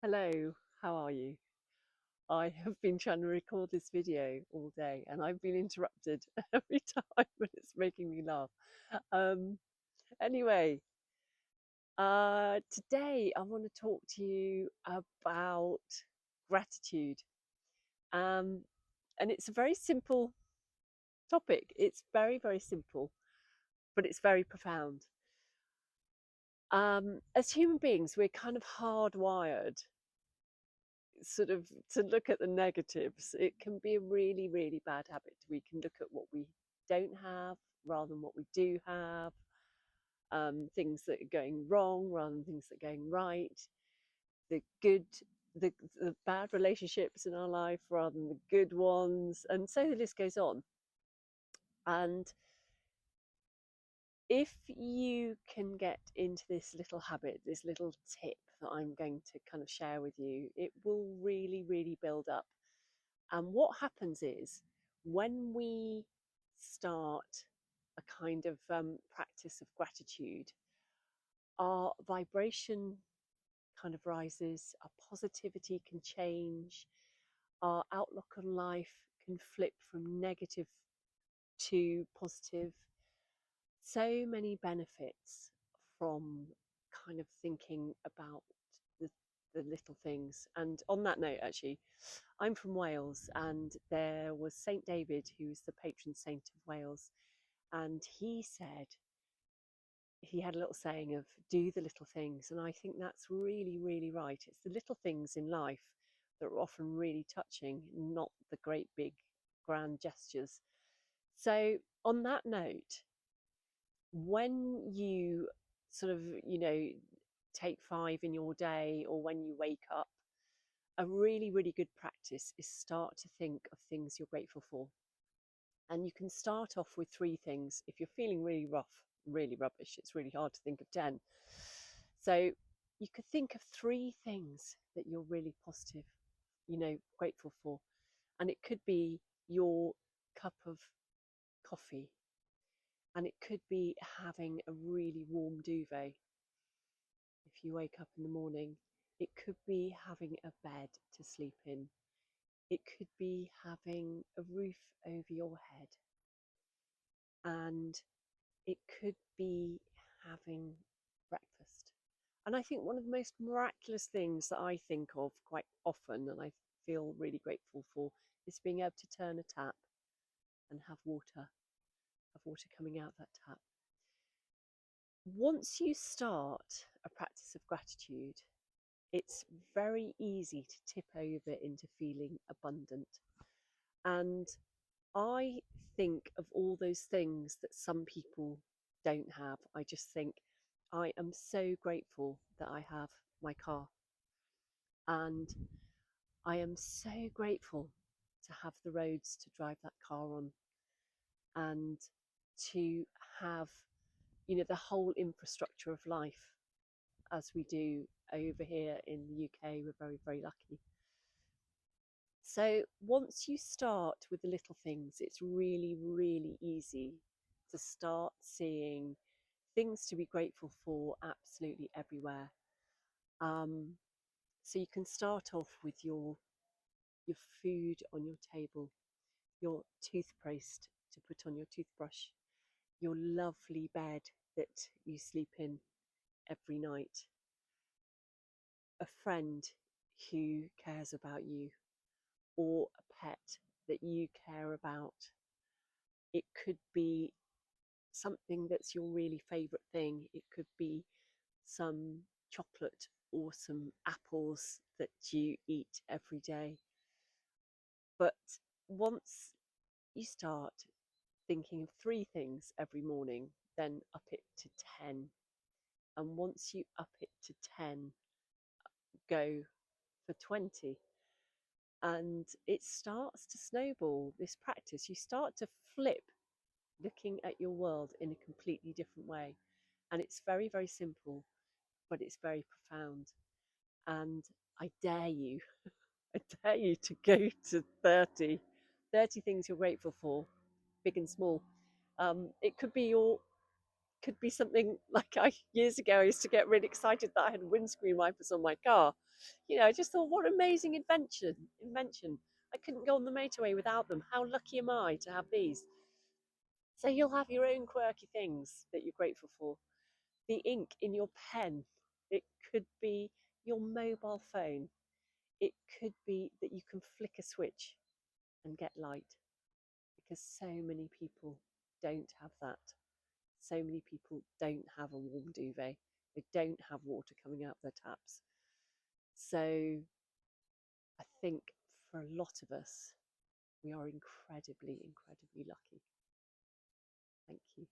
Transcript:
Hello, how are you? I have been trying to record this video all day and I've been interrupted every time and it's making me laugh. Um, anyway, today I want to talk to you about gratitude. Um, and it's a very simple topic. It's very, very simple, but it's very profound. As human beings, we're kind of hardwired sort of to look at the negatives. It can be a really, really bad habit. We can look at what we don't have rather than what we do have, things that are going wrong rather than things that are going right, the good, the bad relationships in our life rather than the good ones, and so the list goes on. And if you can get into this little habit, this little tip that I'm going to kind of share with you, it will really, really build up. And what happens is when we start a kind of practice of gratitude, our vibration kind of rises, our positivity can change, our outlook on life can flip from negative to positive. So many benefits from kind of thinking about the, the little things. And on that note, actually, I'm from Wales, and there was Saint David, who was the patron saint of Wales, and he said, he had a little saying of do the little things, and I think that's really, really right. It's the little things in life that are often really touching, not the great big grand gestures. So on that note, when you sort of, take 5 in your day, or when you wake up, a really, really good practice is start to think of things you're grateful for. And you can start off with 3 things. If you're feeling really rough, really rubbish, it's really hard to think of 10. So you could think of 3 things that you're really positive, grateful for. And it could be your cup of coffee, and it could be having a really warm duvet if you wake up in the morning. It could be having a bed to sleep in. It could be having a roof over your head. And it could be having breakfast. And I think one of the most miraculous things that I think of quite often, and I feel really grateful for, is being able to turn a tap and have water coming out that tap. Once you start a practice of gratitude, it's very easy to tip over into feeling abundant. And I think of all those things that some people don't have. I just think I am so grateful that I have my car. And I am so grateful to have the roads to drive that car on, and to have, the whole infrastructure of life as we do over here in the UK. We're very, very lucky. So once you start with the little things, it's really, really easy to start seeing things to be grateful for absolutely everywhere. Um, so you can start off with your food on your table, your toothpaste to put on your toothbrush, your lovely bed that you sleep in every night, a friend who cares about you, or a pet that you care about. It could be something that's your really favourite thing. It could be some chocolate or some apples that you eat every day. But once you start thinking of 3 things every morning, then up it to 10. And once you up it to 10, go for 20. And it starts to snowball, this practice. You start to flip looking at your world in a completely different way. And it's very, very simple, but it's very profound. And I dare you, I dare you to go to 30 things you're grateful for, big and small. It could be your could be something like years ago, I used to get really excited that I had windscreen wipers on my car. I just thought, what amazing invention. I couldn't go on the motorway without them. How lucky am I to have these? So you'll have your own quirky things that you're grateful for. The ink in your pen. It could be your mobile phone. It could be that you can flick a switch and get light, because so many people don't have that. So many people don't have a warm duvet. They don't have water coming out their taps. So I think for a lot of us, we are incredibly, incredibly lucky. Thank you.